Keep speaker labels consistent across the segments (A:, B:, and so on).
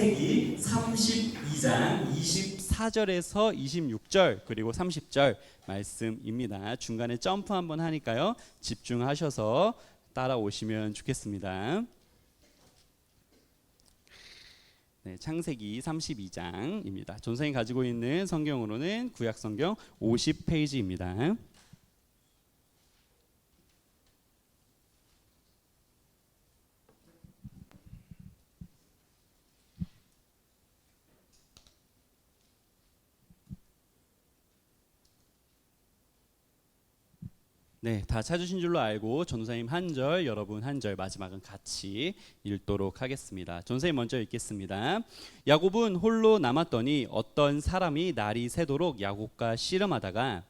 A: 창세기 32장 24절에서 26절 그리고 30절 말씀입니다. 중간에 점프 한번 하니까요. 집중하셔서 따라오시면 좋겠습니다. 네, 창세기 32장입니다. 전선이 가지고 있는 성경으로는 구약성경 50페이지입니다. 네, 다 찾으신 줄로 알고 전도사님 한 절, 여러분 한 절, 마지막은 같이 읽도록 하겠습니다. 전도사님 먼저 읽겠습니다. 야곱은 홀로 남았더니 어떤 사람이 날이 새도록 야곱과 씨름하다가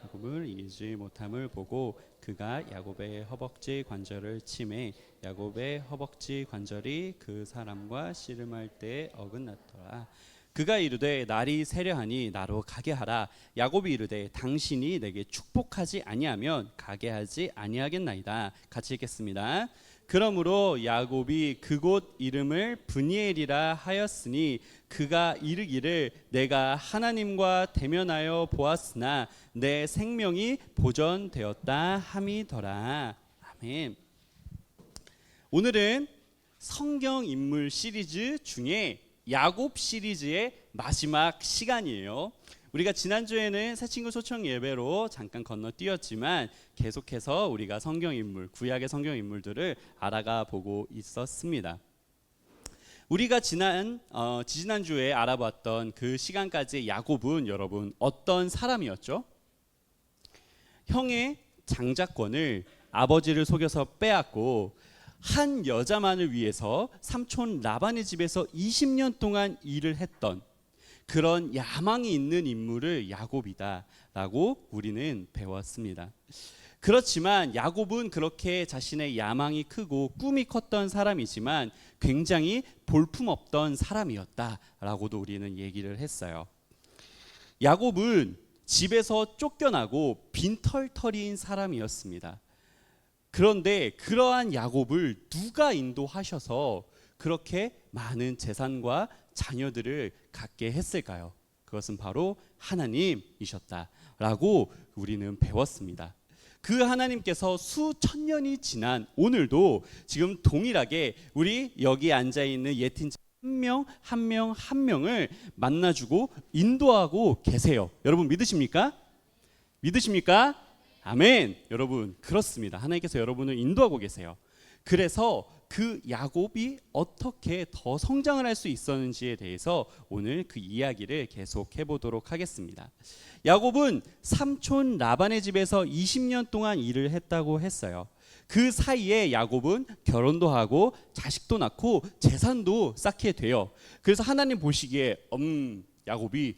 A: 야곱을 이기지 못함을 보고 그가 야곱의 허벅지 관절을 치매 야곱의 허벅지 관절이 그 사람과 씨름할 때 어긋났더라. 그가 이르되 날이 새려하니 나로 가게 하라. 야곱이 이르되 당신이 내게 축복하지 아니하면 가게 하지 아니하겠나이다. 같이 읽겠습니다. 그러므로 야곱이 그곳 이름을 브니엘이라 하였으니 그가 이르기를 내가 하나님과 대면하여 보았으나 내 생명이 보존되었다 함이더라. 아멘. 오늘은 성경 인물 시리즈 중에 야곱 시리즈의 마지막 시간이에요. 우리가 지난주에는 새친구 초청 예배로 잠깐 건너뛰었지만 계속해서 우리가 성경 인물, 구약의 성경 인물들을 알아가 보고 있었습니다. 우리가 지난주에 알아봤던 그 시간까지 야곱은 여러분 어떤 사람이었죠? 형의 장자권을 아버지를 속여서 빼앗고 한 여자만을 위해서 삼촌 라반의 집에서 20년 동안 일을 했던 그런 야망이 있는 인물을 야곱이다라고 우리는 배웠습니다. 그렇지만 야곱은 그렇게 자신의 야망이 크고 꿈이 컸던 사람이지만 굉장히 볼품없던 사람이었다라고도 우리는 얘기를 했어요. 야곱은 집에서 쫓겨나고 빈털터리인 사람이었습니다. 그런데 그러한 야곱을 누가 인도하셔서 그렇게 많은 재산과 자녀들을 갖게 했을까요? 그것은 바로 하나님이셨다라고 우리는 배웠습니다. 그 하나님께서 수천 년이 지난 오늘도 지금 동일하게 우리 여기 앉아있는 예틴자 한 명 한 명을 만나주고 인도하고 계세요. 여러분 믿으십니까? 믿으십니까? 아멘. 여러분 그렇습니다. 하나님께서 여러분을 인도하고 계세요. 그래서 그 야곱이 어떻게 더 성장을 할 수 있었는지에 대해서 오늘 그 이야기를 계속 해보도록 하겠습니다. 야곱은 삼촌 라반의 집에서 20년 동안 일을 했다고 했어요. 그 사이에 야곱은 결혼도 하고 자식도 낳고 재산도 쌓게 돼요. 그래서 하나님 보시기에 야곱이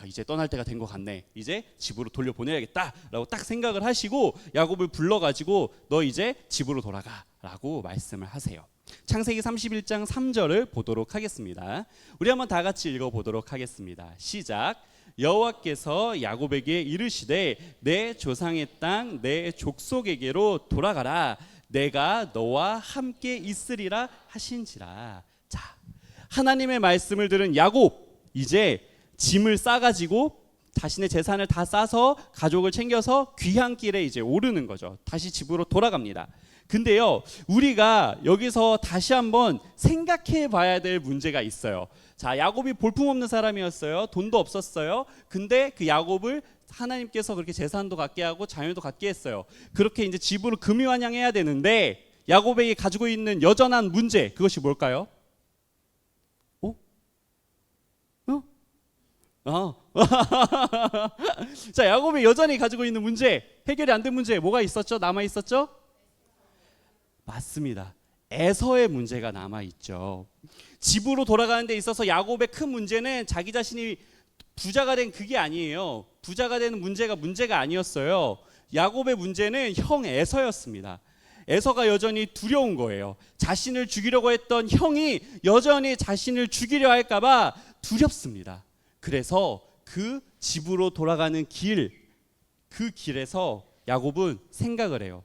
A: 이제 떠날 때가 된 것 같네. 이제 집으로 돌려보내야겠다라고 딱 생각을 하시고 야곱을 불러가지고 너 이제 집으로 돌아가라고 말씀을 하세요. 창세기 31장 3절을 보도록 하겠습니다. 우리 한번 다 같이 읽어보도록 하겠습니다. 시작. 여호와께서 야곱에게 이르시되 내 조상의 땅 내 족속에게로 돌아가라. 내가 너와 함께 있으리라 하신지라. 자, 하나님의 말씀을 들은 야곱 이제 짐을 싸가지고 자신의 재산을 다 싸서 가족을 챙겨서 귀향길에 이제 오르는 거죠. 다시 집으로 돌아갑니다. 근데요, 우리가 여기서 다시 한번 생각해 봐야 될 문제가 있어요. 자, 야곱이 볼품없는 사람이었어요. 돈도 없었어요. 근데 그 야곱을 하나님께서 그렇게 재산도 갖게 하고 자녀도 갖게 했어요. 그렇게 이제 집으로 금유환영해야 되는데 야곱에게 가지고 있는 여전한 문제, 그것이 뭘까요? 자, 야곱이 여전히 가지고 있는 문제, 해결이 안 된 문제 뭐가 있었죠? 남아 있었죠? 맞습니다. 에서의 문제가 남아 있죠. 집으로 돌아가는 데 있어서 야곱의 큰 문제는 자기 자신이 부자가 된 그게 아니에요. 부자가 되는 문제가 아니었어요. 야곱의 문제는 형 에서였습니다. 에서가 여전히 두려운 거예요. 자신을 죽이려고 했던 형이 여전히 자신을 죽이려 할까 봐 두렵습니다. 그래서 그 집으로 돌아가는 그 길에서 야곱은 생각을 해요.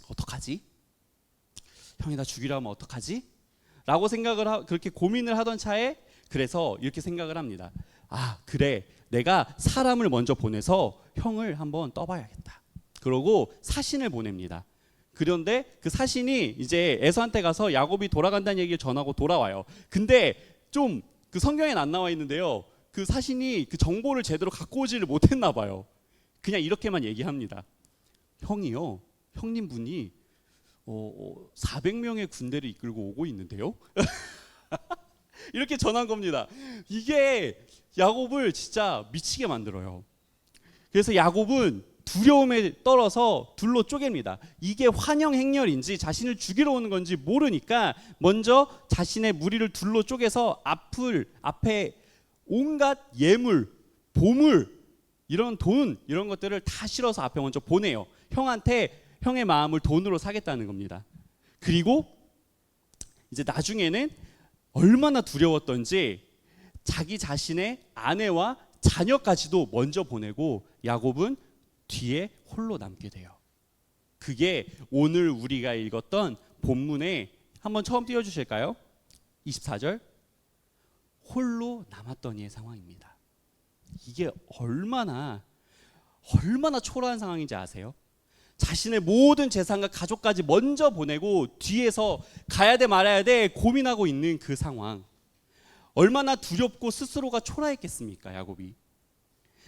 A: 어떡하지? 형이 나 죽이려 하면 어떡하지? 라고 그렇게 고민을 하던 차에 그래서 이렇게 생각을 합니다. 아, 그래. 내가 사람을 먼저 보내서 형을 한번 떠봐야겠다. 그러고 사신을 보냅니다. 그런데 그 사신이 이제 에서한테 가서 야곱이 돌아간다는 얘기를 전하고 돌아와요. 근데 좀 그 성경엔 안 나와 있는데요. 그 사신이 그 정보를 제대로 갖고 오지를 못했나 봐요. 그냥 이렇게만 얘기합니다. 형이요. 형님 분이 400명의 군대를 이끌고 오고 있는데요. 이렇게 전한 겁니다. 이게 야곱을 진짜 미치게 만들어요. 그래서 야곱은 두려움에 떨어서 둘로 쪼갭니다. 이게 환영 행렬인지 자신을 죽이러 오는 건지 모르니까 먼저 자신의 무리를 둘로 쪼개서 앞에 온갖 예물, 보물, 이런 돈 이런 것들을 다 실어서 앞에 먼저 보내요. 형의 마음을 돈으로 사겠다는 겁니다. 그리고 이제 나중에는 얼마나 두려웠던지 자기 자신의 아내와 자녀까지도 먼저 보내고 야곱은 뒤에 홀로 남게 돼요. 그게 오늘 우리가 읽었던 본문에 한번 처음 띄워주실까요? 24절 홀로 남았더니의 상황입니다. 이게 얼마나 초라한 상황인지 아세요? 자신의 모든 재산과 가족까지 먼저 보내고 뒤에서 가야 돼 말아야 돼 고민하고 있는 그 상황. 얼마나 두렵고 스스로가 초라했겠습니까, 야곱이.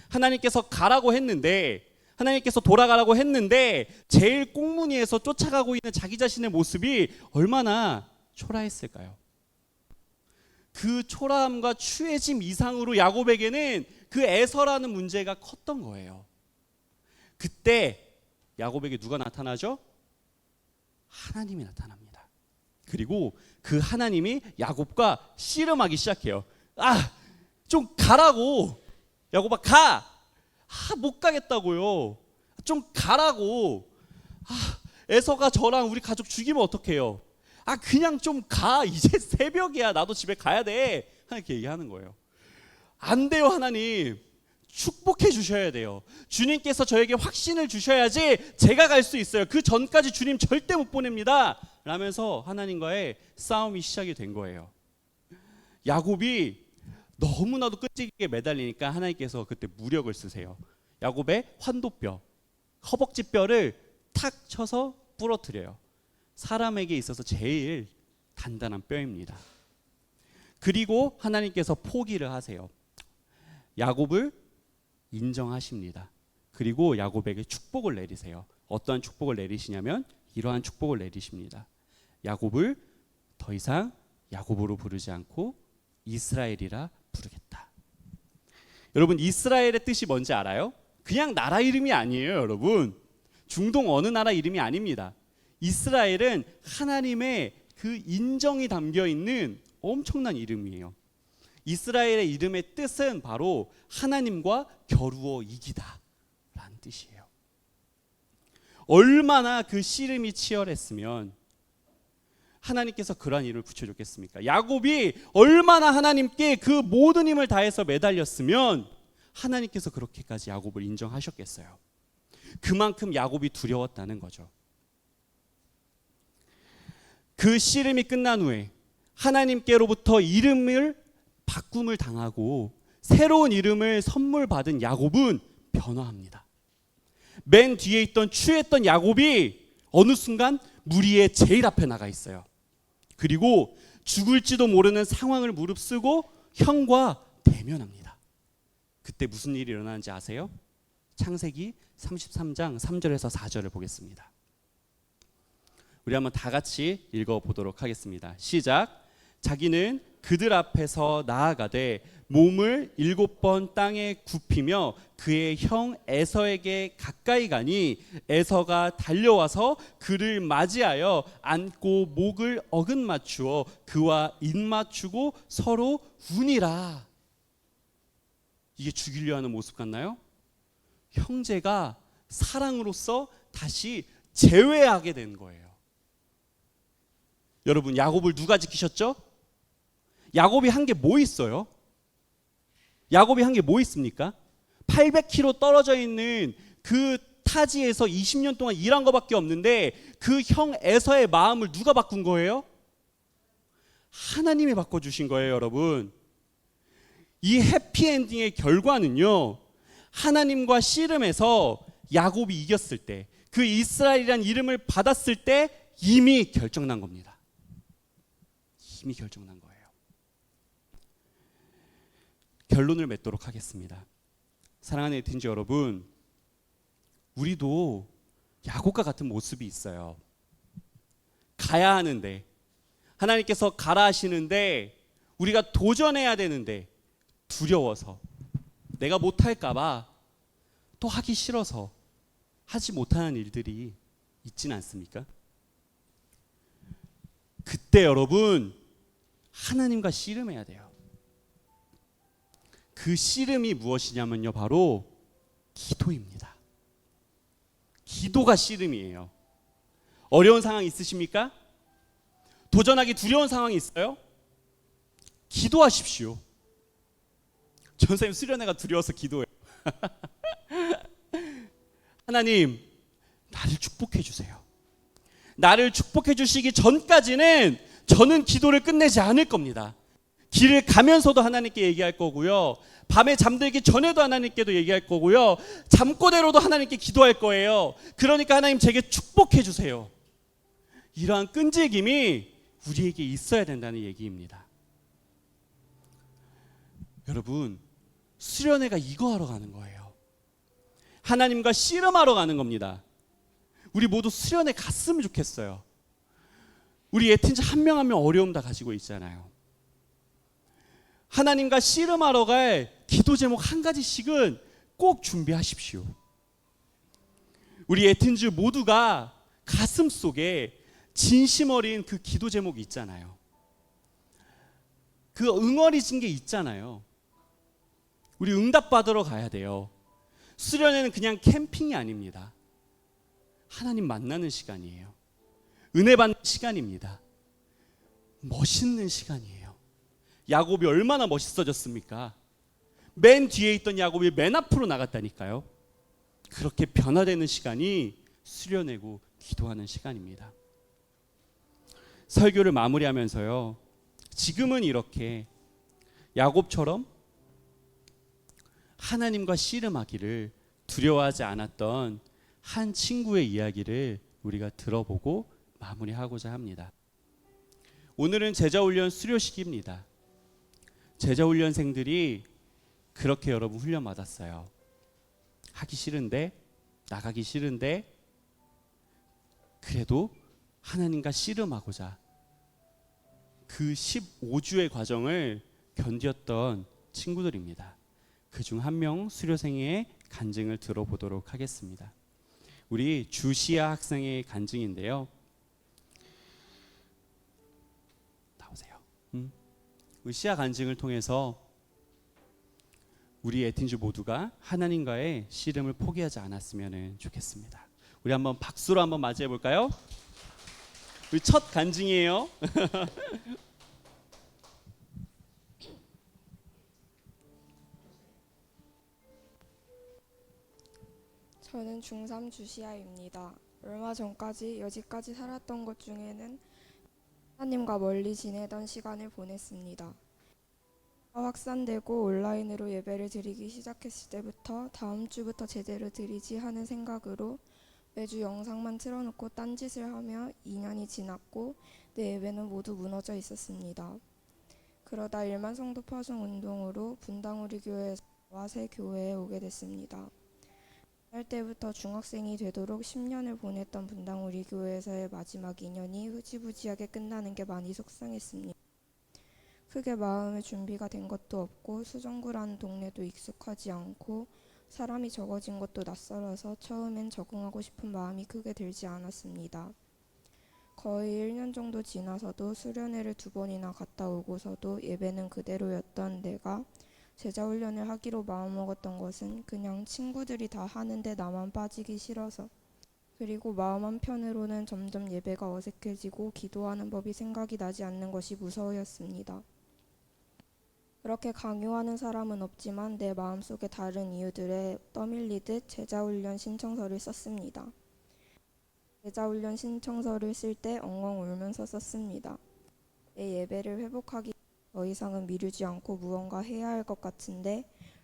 A: 하나님께서 가라고 했는데, 하나님께서 돌아가라고 했는데 제일 꽁무니에서 쫓아가고 있는 자기 자신의 모습이 얼마나 초라했을까요? 그 초라함과 추해짐 이상으로 야곱에게는 그 에서라는 문제가 컸던 거예요. 그때 야곱에게 누가 나타나죠? 하나님이 나타납니다. 그리고 그 하나님이 야곱과 씨름하기 시작해요. 좀 가라고. 야곱아 가. 못 가겠다고요. 좀 가라고. 에서가 저랑 우리 가족 죽이면 어떡해요? 그냥 좀 가. 이제 새벽이야. 나도 집에 가야 돼. 이렇게 얘기하는 거예요. 안 돼요, 하나님. 축복해 주셔야 돼요. 주님께서 저에게 확신을 주셔야지 제가 갈 수 있어요. 그 전까지 주님 절대 못 보냅니다. 라면서 하나님과의 싸움이 시작이 된 거예요. 야곱이 너무나도 끈질기게 매달리니까 하나님께서 그때 무력을 쓰세요. 야곱의 환도뼈, 허벅지 뼈를 탁 쳐서 부러뜨려요. 사람에게 있어서 제일 단단한 뼈입니다. 그리고 하나님께서 포기를 하세요. 야곱을 인정하십니다. 그리고 야곱에게 축복을 내리세요. 어떠한 축복을 내리시냐면 이러한 축복을 내리십니다. 야곱을 더 이상 야곱으로 부르지 않고 이스라엘이라 부르겠다. 여러분, 이스라엘의 뜻이 뭔지 알아요? 그냥 나라 이름이 아니에요, 여러분. 중동 어느 나라 이름이 아닙니다. 이스라엘은 하나님의 그 인정이 담겨 있는 엄청난 이름이에요. 이스라엘의 이름의 뜻은 바로 하나님과 겨루어 이기다 라는 뜻이에요. 얼마나 그 씨름이 치열했으면 하나님께서 그러한 이름을 붙여줬겠습니까? 야곱이 얼마나 하나님께 그 모든 힘을 다해서 매달렸으면 하나님께서 그렇게까지 야곱을 인정하셨겠어요. 그만큼 야곱이 두려웠다는 거죠. 그 씨름이 끝난 후에 하나님께로부터 이름을 바꿈을 당하고 새로운 이름을 선물 받은 야곱은 변화합니다. 맨 뒤에 있던 추했던 야곱이 어느 순간 무리의 제일 앞에 나가 있어요. 그리고 죽을지도 모르는 상황을 무릅쓰고 형과 대면합니다. 그때 무슨 일이 일어나는지 아세요? 창세기 33장 3절에서 4절을 보겠습니다. 우리 한번 다 같이 읽어보도록 하겠습니다. 시작. 자기는 그들 앞에서 나아가되 몸을 7번 땅에 굽히며 그의 형 에서에게 가까이 가니 에서가 달려와서 그를 맞이하여 안고 목을 어긋맞추어 그와 입맞추고 서로 우니라. 이게 죽이려 하는 모습 같나요? 형제가 사랑으로서 다시 재회하게 된 거예요. 여러분, 야곱을 누가 지키셨죠? 야곱이 한 게 뭐 있어요? 야곱이 한 게 뭐 있습니까? 800km 떨어져 있는 그 타지에서 20년 동안 일한 거밖에 없는데 그 형 에서의 마음을 누가 바꾼 거예요? 하나님이 바꿔주신 거예요, 여러분. 이 해피엔딩의 결과는요, 하나님과 씨름에서 야곱이 이겼을 때, 그 이스라엘이란 이름을 받았을 때 이미 결정난 겁니다. 이미 결정난 거예요. 결론을 맺도록 하겠습니다. 사랑하는 에틴즈 여러분, 우리도 야곱과 같은 모습이 있어요. 가야 하는데, 하나님께서 가라 하시는데 우리가 도전해야 되는데 두려워서, 내가 못할까봐, 또 하기 싫어서 하지 못하는 일들이 있진 않습니까? 그때 여러분, 하나님과 씨름해야 돼요. 그 씨름이 무엇이냐면요, 바로 기도입니다. 기도가 씨름이에요. 어려운 상황 있으십니까? 도전하기 두려운 상황이 있어요? 기도하십시오. 전사님 수련회가 두려워서 기도해요. 하나님, 나를 축복해 주세요. 나를 축복해 주시기 전까지는 저는 기도를 끝내지 않을 겁니다. 길을 가면서도 하나님께 얘기할 거고요. 밤에 잠들기 전에도 하나님께도 얘기할 거고요. 잠꼬대로도 하나님께 기도할 거예요. 그러니까 하나님 제게 축복해 주세요. 이러한 끈질김이 우리에게 있어야 된다는 얘기입니다. 여러분, 수련회가 이거 하러 가는 거예요. 하나님과 씨름하러 가는 겁니다. 우리 모두 수련회 갔으면 좋겠어요. 우리 예틴자 한 명 한 명 어려움 다 가지고 있잖아요. 하나님과 씨름하러 갈 기도 제목 한 가지씩은 꼭 준비하십시오. 우리 예틴즈 모두가 가슴 속에 진심 어린 그 기도 제목이 있잖아요. 그 응어리진 게 있잖아요. 우리 응답 받으러 가야 돼요. 수련회는 그냥 캠핑이 아닙니다. 하나님 만나는 시간이에요. 은혜 받는 시간입니다. 멋있는 시간이에요. 야곱이 얼마나 멋있어졌습니까? 맨 뒤에 있던 야곱이 맨 앞으로 나갔다니까요. 그렇게 변화되는 시간이 수련회고 기도하는 시간입니다. 설교를 마무리하면서요, 지금은 이렇게 야곱처럼 하나님과 씨름하기를 두려워하지 않았던 한 친구의 이야기를 우리가 들어보고 마무리하고자 합니다. 오늘은 제자훈련 수료식입니다. 제자훈련생들이 그렇게 여러분 훈련 받았어요. 하기 싫은데, 나가기 싫은데, 그래도 하나님과 씨름하고자 그 15주의 과정을 견뎠던 친구들입니다. 그중 한 명 수료생의 간증을 들어보도록 하겠습니다. 우리 주시아 학생의 간증인데요. 나오세요. 시아 간증을 통해서 우리 에틴즈 모두가 하나님과의 씨름을 포기하지 않았으면 좋겠습니다. 우리 한번 박수로 한번 맞이해 볼까요? 우리 첫 간증이에요.
B: 저는 중3 주시아입니다. 얼마 전까지 여지까지 살았던 것 중에는 하나님과 멀리 지내던 시간을 보냈습니다. 확산되고 온라인으로 예배를 드리기 시작했을 때부터 다음 주부터 제대로 드리지 하는 생각으로 매주 영상만 틀어놓고 딴짓을 하며 2년이 지났고 내 예배는 모두 무너져 있었습니다. 그러다 일만 성도 파송 운동으로 분당 우리 교회와 새 교회에 오게 됐습니다. 할 때부터 중학생이 되도록 10년을 보냈던 분당 우리 교회에서의 마지막 2년이 흐지부지하게 끝나는 게 많이 속상했습니다. 크게 마음의 준비가 된 것도 없고 수정구라는 동네도 익숙하지 않고 사람이 적어진 것도 낯설어서 처음엔 적응하고 싶은 마음이 크게 들지 않았습니다. 거의 1년 정도 지나서도 수련회를 2번이나 갔다 오고서도 예배는 그대로였던 내가 제자훈련을 하기로 마음먹었던 것은 그냥 친구들이 다 하는데 나만 빠지기 싫어서, 그리고 마음 한편으로는 점점 예배가 어색해지고 기도하는 법이 생각이 나지 않는 것이 무서워였습니다. 그렇게 강요하는 사람은 없지만 내 마음속에 다른 이유들에 떠밀리듯 제자훈련 신청서를 썼습니다. 제자훈련 신청서를 쓸 때 엉엉 울면서 썼습니다. 내 예배를 회복하기 더 이상은 미루지 않고 무언가 해야 할 것 같은데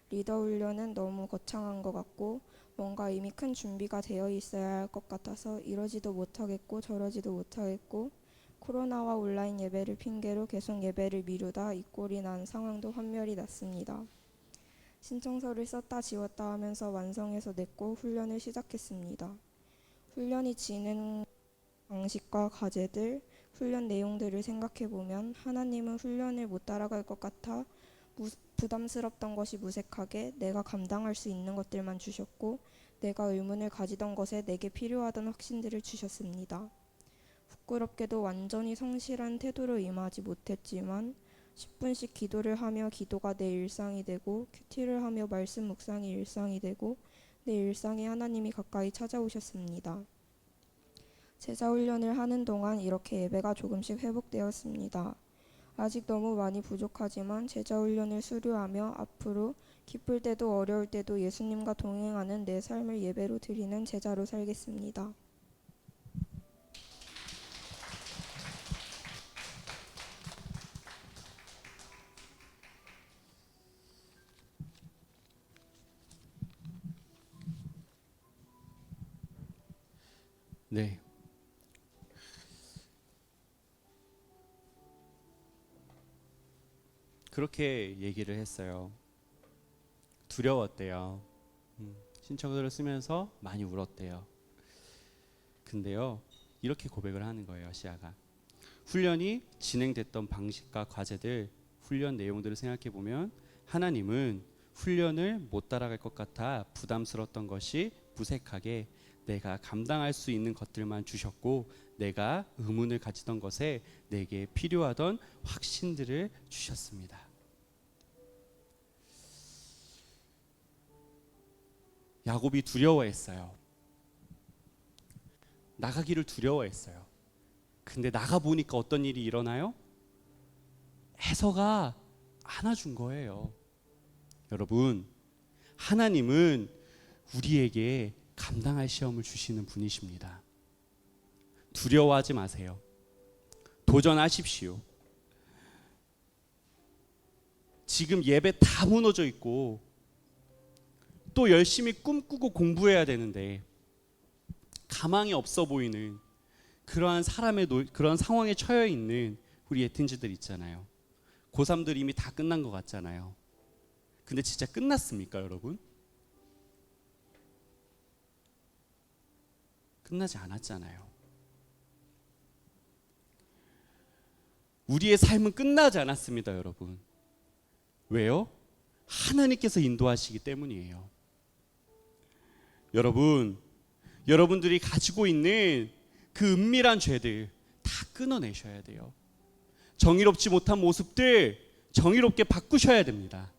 B: 리더 훈련은 너무 거창한 것 같고 뭔가 이미 큰 준비가 되어 있어야 할 것 같아서 이러지도 못하겠고 저러지도 못하겠고 코로나와 온라인 예배를 핑계로 계속 예배를 미루다 이 꼴이 난 상황도 환멸이 났습니다. 신청서를 썼다 지웠다 하면서 완성해서 냈고 훈련을 시작했습니다. 훈련이 진행 방식과 과제들, 훈련 내용들을 생각해보면 하나님은 훈련을 못 따라갈 것 같아 부담스럽던 것이 무색하게 내가 감당할 수 있는 것들만 주셨고 내가 의문을 가지던 것에 내게 필요하던 확신들을 주셨습니다. 부끄럽게도 완전히 성실한 태도로 임하지 못했지만 10분씩 기도를 하며 기도가 내 일상이 되고 큐티를 하며 말씀 묵상이 일상이 되고 내 일상에 하나님이 가까이 찾아오셨습니다. 제자 훈련을 하는 동안 이렇게 예배가 조금씩 회복되었습니다. 아직 너무 많이 부족하지만 제자 훈련을 수료하며 앞으로 기쁠 때도 어려울 때도 예수님과 동행하는 내 삶을 예배로 드리는 제자로 살겠습니다.
A: 네. 그렇게 얘기를 했어요. 두려웠대요. 신청서를 쓰면서 많이 울었대요. 근데요, 이렇게 고백을 하는 거예요, 시아가. 훈련이 진행됐던 방식과 과제들, 훈련 내용들을 생각해 보면 하나님은 훈련을 못 따라갈 것 같아 부담스러웠던 것이 무색하게 내가 감당할 수 있는 것들만 주셨고 내가 의문을 가지던 것에 내게 필요하던 확신들을 주셨습니다. 야곱이 두려워했어요. 나가기를 두려워했어요. 근데 나가 보니까 어떤 일이 일어나요? 에서가 안아준 거예요. 여러분, 하나님은 우리에게 감당할 시험을 주시는 분이십니다. 두려워하지 마세요. 도전하십시오. 지금 예배 다 무너져 있고 또 열심히 꿈꾸고 공부해야 되는데 가망이 없어 보이는 그러한 그런 상황에 처해 있는 우리 예틴즈들 있잖아요. 고3들 이미 다 끝난 것 같잖아요. 근데 진짜 끝났습니까, 여러분? 끝나지 않았잖아요. 우리의 삶은 끝나지 않았습니다, 여러분. 왜요? 하나님께서 인도하시기 때문이에요. 여러분들이 가지고 있는 그 은밀한 죄들 다 끊어내셔야 돼요. 정의롭지 못한 모습들 정의롭게 바꾸셔야 됩니다.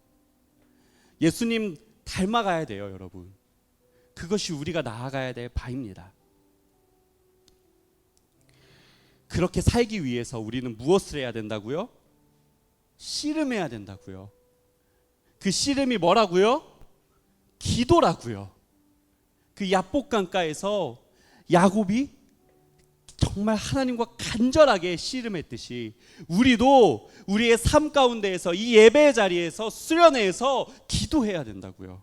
A: 예수님 닮아가야 돼요, 여러분. 그것이 우리가 나아가야 될 바입니다. 그렇게 살기 위해서 우리는 무엇을 해야 된다고요? 씨름해야 된다고요. 그 씨름이 뭐라고요? 기도라고요. 그 야복 강가에서 야곱이 정말 하나님과 간절하게 씨름했듯이 우리도 우리의 삶 가운데에서 이 예배의 자리에서 수련회에서 기도해야 된다고요.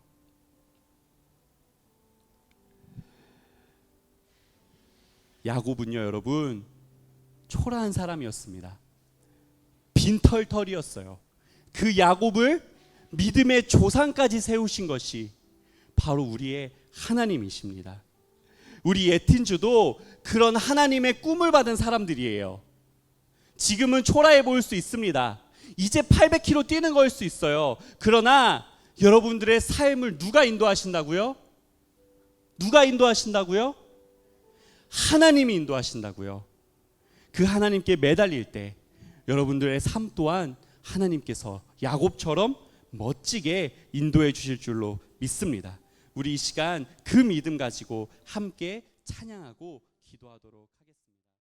A: 야곱은요, 여러분, 초라한 사람이었습니다. 빈털털이었어요. 그 야곱을 믿음의 조상까지 세우신 것이 바로 우리의 하나님이십니다. 우리 예틴주도 그런 하나님의 꿈을 받은 사람들이에요. 지금은 초라해 보일 수 있습니다. 이제 800km 뛰는 걸 수 있어요. 그러나 여러분들의 삶을 누가 인도하신다고요? 누가 인도하신다고요? 하나님이 인도하신다고요. 그 하나님께 매달릴 때 여러분들의 삶 또한 하나님께서 야곱처럼 멋지게 인도해 주실 줄로 믿습니다. 우리 이 시간 그 믿음 가지고 함께 찬양하고 기도하도록